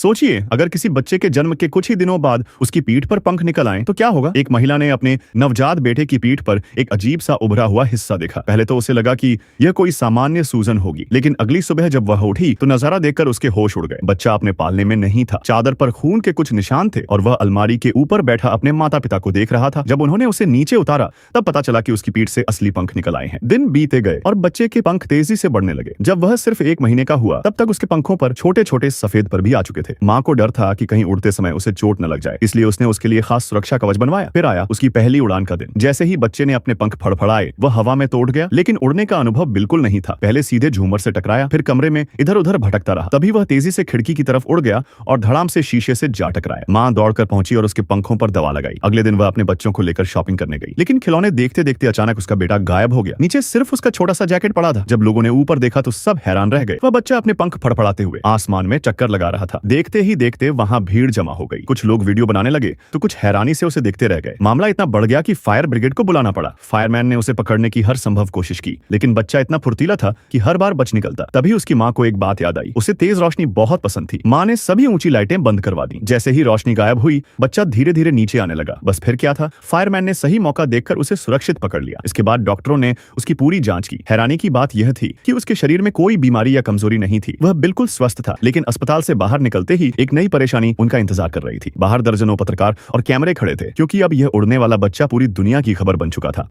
सोचिए, अगर किसी बच्चे के जन्म के कुछ ही दिनों बाद उसकी पीठ पर पंख निकल आए तो क्या होगा। एक महिला ने अपने नवजात बेटे की पीठ पर एक अजीब सा उभरा हुआ हिस्सा देखा। पहले तो उसे लगा कि यह कोई सामान्य सूजन होगी, लेकिन अगली सुबह जब वह उठी तो नजारा देखकर उसके होश उड़ गए। बच्चा अपने पालने में नहीं था, चादर पर खून के कुछ निशान थे और वह अलमारी के ऊपर बैठा अपने माता पिता को देख रहा था। जब उन्होंने उसे नीचे उतारा तब पता चला कि उसकी पीठ से असली पंख निकल आए हैं। दिन बीते गए और बच्चे के पंख तेजी से बढ़ने लगे। जब वह सिर्फ 1 महीने का हुआ तब तक उसके पंखों पर छोटे छोटे सफेद पर भी आ चुके थे। माँ को डर था कि कहीं उड़ते समय उसे चोट न लग जाए, इसलिए उसने उसके लिए खास सुरक्षा कवच बनवाया। फिर आया उसकी पहली उड़ान का दिन। जैसे ही बच्चे ने अपने पंख फड़फड़ाए वह हवा में तो उड़ गया, लेकिन उड़ने का अनुभव बिल्कुल नहीं था। पहले सीधे झूमर से टकराया, फिर कमरे में इधर उधर भटकता रहा। तभी वह तेजी से खिड़की की तरफ उड़ गया और धड़ाम से शीशे से जा टकराया। माँ दौड़कर पहुंची और उसके पंखों पर दवा लगाई। अगले दिन वह अपने बच्चों को लेकर शॉपिंग करने गई, लेकिन खिलौने देखते देखते अचानक उसका बेटा गायब हो गया। नीचे सिर्फ उसका छोटा सा जैकेट पड़ा था। जब लोगों ने ऊपर देखा तो सब हैरान रह गए। वह बच्चा अपने पंख फड़फड़ाते हुए आसमान में चक्कर लगा रहा था। देखते ही देखते वहां भीड़ जमा हो गई। कुछ लोग वीडियो बनाने लगे तो कुछ हैरानी से उसे देखते रह गए। मामला इतना बढ़ गया कि फायर ब्रिगेड को बुलाना पड़ा। फायरमैन ने उसे पकड़ने की हर संभव कोशिश की, लेकिन बच्चा इतना फुर्तीला था कि हर बार बच निकलता। तभी उसकी माँ को एक बात याद आई। उसे तेज रोशनी बहुत पसंद थी। माँ ने सभी ऊंची लाइटें बंद करवा दी। जैसे ही रोशनी गायब हुई बच्चा धीरे धीरे नीचे आने लगा। बस फिर क्या था, फायरमैन ने सही मौका देखकर उसे सुरक्षित पकड़ लिया। इसके बाद डॉक्टरों ने उसकी पूरी जांच की। हैरानी की बात यह थी कि उसके शरीर में कोई बीमारी या कमजोरी नहीं थी। वह बिल्कुल स्वस्थ था। लेकिन अस्पताल से बाहर निकलते ही एक नई परेशानी उनका इंतजार कर रही थी। बाहर दर्जनों पत्रकार और कैमरे खड़े थे, क्योंकि अब यह उड़ने वाला बच्चा पूरी दुनिया की खबर बन चुका था।